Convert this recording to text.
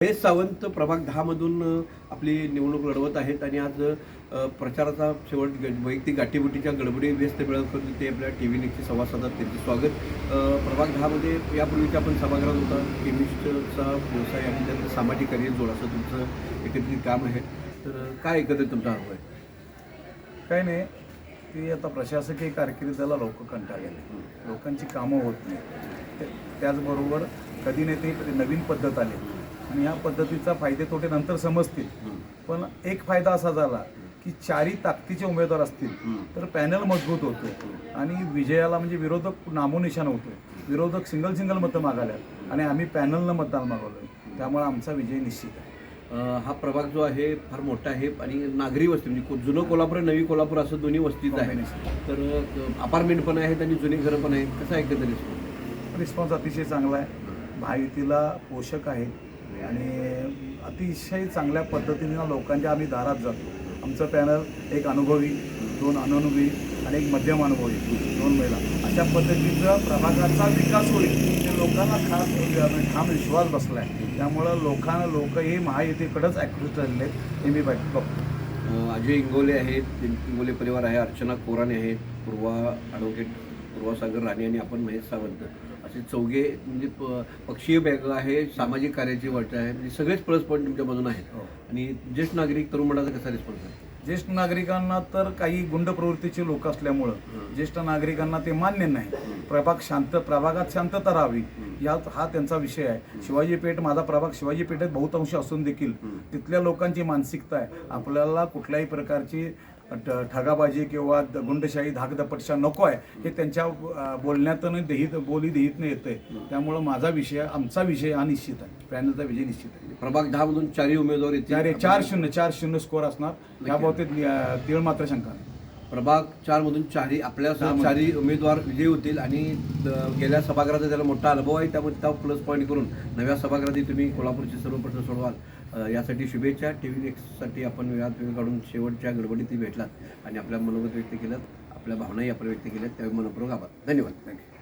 महेश सावंत प्रभाग 10 मधून आपली निवडणूक लढवत आहेत आणि आज प्रचाराचा शेवट वैयक्तिक गाठीभेटीच्या गडबडी व्यस्त वेळात करून ते आपल्या TV न्यूजशी संवाद साधतात. त्यांचे स्वागत. प्रभाग 10 मध्ये यापूर्वीच्या आपण सभागृहात होता. केमिस्टचा व्यवसाय आणि त्याचं सामाजिक कार्य जोडाचं तुमचं एकत्रित काम आहे. तर काय एकत्रित तुमचा अनुभव आहे? काही नाही, की आता प्रशासकीय कारकिर्दीला लोक कंटाळलेले, लोकांची कामं होत नाही. त्याचबरोबर कधी नाही ते नवीन पद्धत आली आणि या पद्धतीचा फायदे तोटे नंतर समजतील. पण एक फायदा असा झाला की चारी ताकदीचे उमेदवार असतील तर पॅनल मजबूत होतो आणि विजयाला म्हणजे विरोधक नामोनिशाण होतो. विरोधक सिंगल मतं मागायला आणि आम्ही पॅनलनं मतदान मागवलं, त्यामुळे आमचा विजय निश्चित आहे. हा प्रभाग जो आहे फार मोठा आहे आणि नागरी वस्ती म्हणजे जुनं कोल्हापूर आणि नवी कोल्हापूर असं दोन्ही वस्तीच आहे. तर अपार्टमेंट पण आहेत आणि जुनी घरं पण आहेत. कसं आहे एकंदरीत रिस्पॉन्स अतिशय चांगला आहे. महायुतीला पोषक आहे आणि अतिशय चांगल्या पद्धतीने लोकांच्या आम्ही दारात जातो. आमचं पॅनल एक अनुभवी, दोन अननुभवी आणि एक मध्यम अनुभवी, दोन महिला, अशा पद्धतीचा प्रभागाचा विकास होईल हे लोकांना खास ठाम विश्वास बसला आहे. त्यामुळं लोक हे महायुतीकडेच ॲक्टिव्ह झालेले आहेत हे मी बघतो. अजय इंगोले आहेत, इंगोले परिवार आहे, अर्चना कोराणे आहेत, ॲडव्होकेट पूर्वा सागर राणे आणि आपण महेश सावंत असे चौघे म्हणजे पक्षीय बॅग आहे, सामाजिक कार्याची वाट आहे, म्हणजे सगळेच प्लस पॉईंट तुमच्या बाजून आहेत. आणि ज्येष्ठ नागरिक तरुण मंडळाचा कसा रिस्पॉन्स आहे? ज्येष्ठ नागरिकांना तर काही गुंड प्रवृत्तीचे लोक असल्यामुळं ज्येष्ठ नागरिकांना ते मान्य नाही. प्रभागात शांतता राहावी हा त्यांचा विषय आहे. शिवाजी पेठ, माझा प्रभाग शिवाजी पेठेत बहुतांश असून देखील तिथल्या लोकांची मानसिकता आहे आपल्याला कुठल्याही प्रकारची ठगाबाजी किंवा गुंडशाही धाकदपटशा नको आहे हे त्यांच्या बोलण्यातून देहीतनं येतंय. त्यामुळं आमचा विषय हा निश्चित आहे. पॅनलचा विजय निश्चित आहे. प्रभाग 10 मधून 4 उमेदवार येतील. 4-0 स्कोअर असणार या बाबतीत तीळ मात्र शंका नाही. प्रभाग 4 मधून 4 आपल्या 4 उमेदवार विजयी होतील आणि गेल्या सभागृहाचा त्याला मोठा अनुभव आहे. त्यामुळे त्या प्लस पॉईंट करून नव्या सभागृहात तुम्ही कोल्हापूरचे सर्व प्रश्न सोडवाल यासाठी शुभेच्छा. TV नेक्स्टसाठी आपण वेळात वेळ काढून शेवटच्या गडबडीत भेटलात आणि आपल्या मनोगत व्यक्त केलं, आपल्या भावनाही आपण व्यक्त केल्यात, त्यावेळी मनपूर्वक आभार. धन्यवाद. थँक्यू.